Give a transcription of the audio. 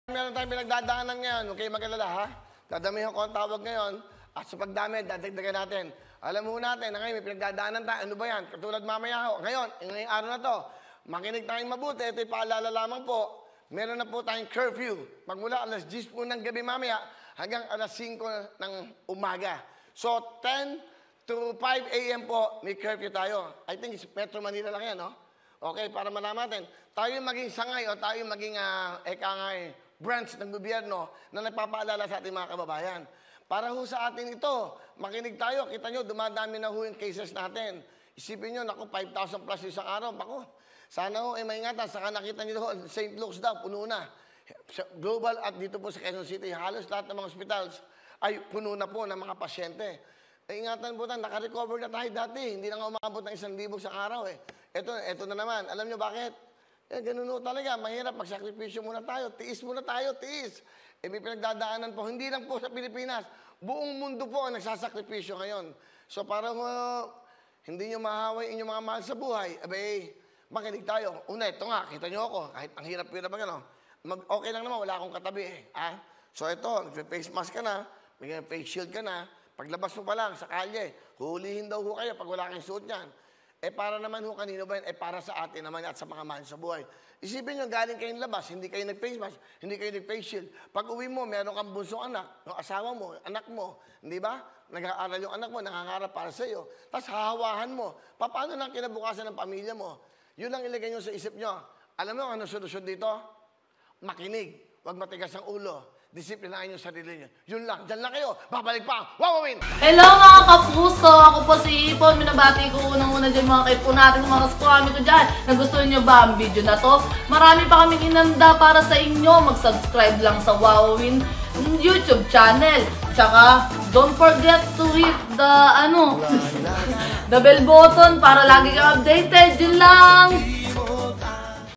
Meron tayong pinagdadaanan ngayon, huwag kayong mag-alala ha. Dadamihan ko ang tawag ngayon at sa pagdami, dadagdagan natin. Alam mo natin na ngayon may pinagdadaanan tayo. Ano ba yan? Katulad mamaya ho. Ngayon, ngayong araw na to, makinig tayong mabuti. Ito'y paalala lamang po. Meron na po tayong curfew. Magmula alas 10 po ng gabi mamaya hanggang alas 5 ng umaga. So, 10 to 5 a.m. po, may curfew tayo. I think it's Metro Manila lang yan, no? Okay, para malaman natin. Tayo maging sangay o tayo maging branch ng gobyerno na nagpapaalala sa ating mga kababayan. Para ho sa atin ito, makinig tayo. Kita nyo, dumadami na ho yung cases natin. Isipin nyo, naku, 5,000 plus isang araw. Naku, sana ho, maingatan. Saka nakita nyo doon, St. Luke's daw, puno na. Global at dito po sa Quezon City, halos lahat ng mga hospitals ay puno na po ng mga pasyente. Ingatan po tayo, naka-recover na tayo dati. Hindi na nga umabot ng 1,000 sa araw eh. Ito na naman. Alam nyo bakit? Ganun talaga. Mahirap. Magsakripisyo muna tayo. Tiis muna tayo. Tiis. May pinagdadaanan po. Hindi lang po sa Pilipinas. Buong mundo po ang nagsasakripisyo ngayon. So parang hindi nyo mahaway inyong mga mahal sa buhay. Abay, makinig tayo. Una, ito nga. Kita nyo ako. Kahit ang hirap-hirap ba gano'n. Okay lang naman. Wala akong katabi eh. So ito, face mask ka na. May face shield ka na. Paglabas mo pa lang sa kalye, hulihin daw ho kayo pag wala kang suot niyan. Para naman ho kanino ba yan? Para sa atin naman at sa mga mahal sa buhay. Isipin nyo, galing kayong labas, hindi kayo nag-face mask, hindi kayo nag-face shield. Pag uwi mo, meron kang bunsong anak, yung asawa mo, anak mo, hindi ba? Nag-aaral yung anak mo, nangangarap para sa iyo. Tapos hahawahan mo. Paano nang kinabukasan ng pamilya mo? Yun ang ilagay nyo sa isip nyo. Alam mo ano solusyon dito? Makinig. Huwag matigas ang ulo. Disiplinahin yung sarili niyo. Yun lang. Diyan lang kayo. Babalik pa. Wawawin! Hello mga kapuso! Ako po si Ipon. Minabati ko unang-una dyan mga kaipo natin, mga kaskwami ko dyan. Nagustuhan nyo ba ang video na to? Marami pa kaming inanda para sa inyo. Mag-subscribe lang sa Wawawin YouTube channel. Tsaka, don't forget to hit the, the bell button para lagi kang updated. Yun lang!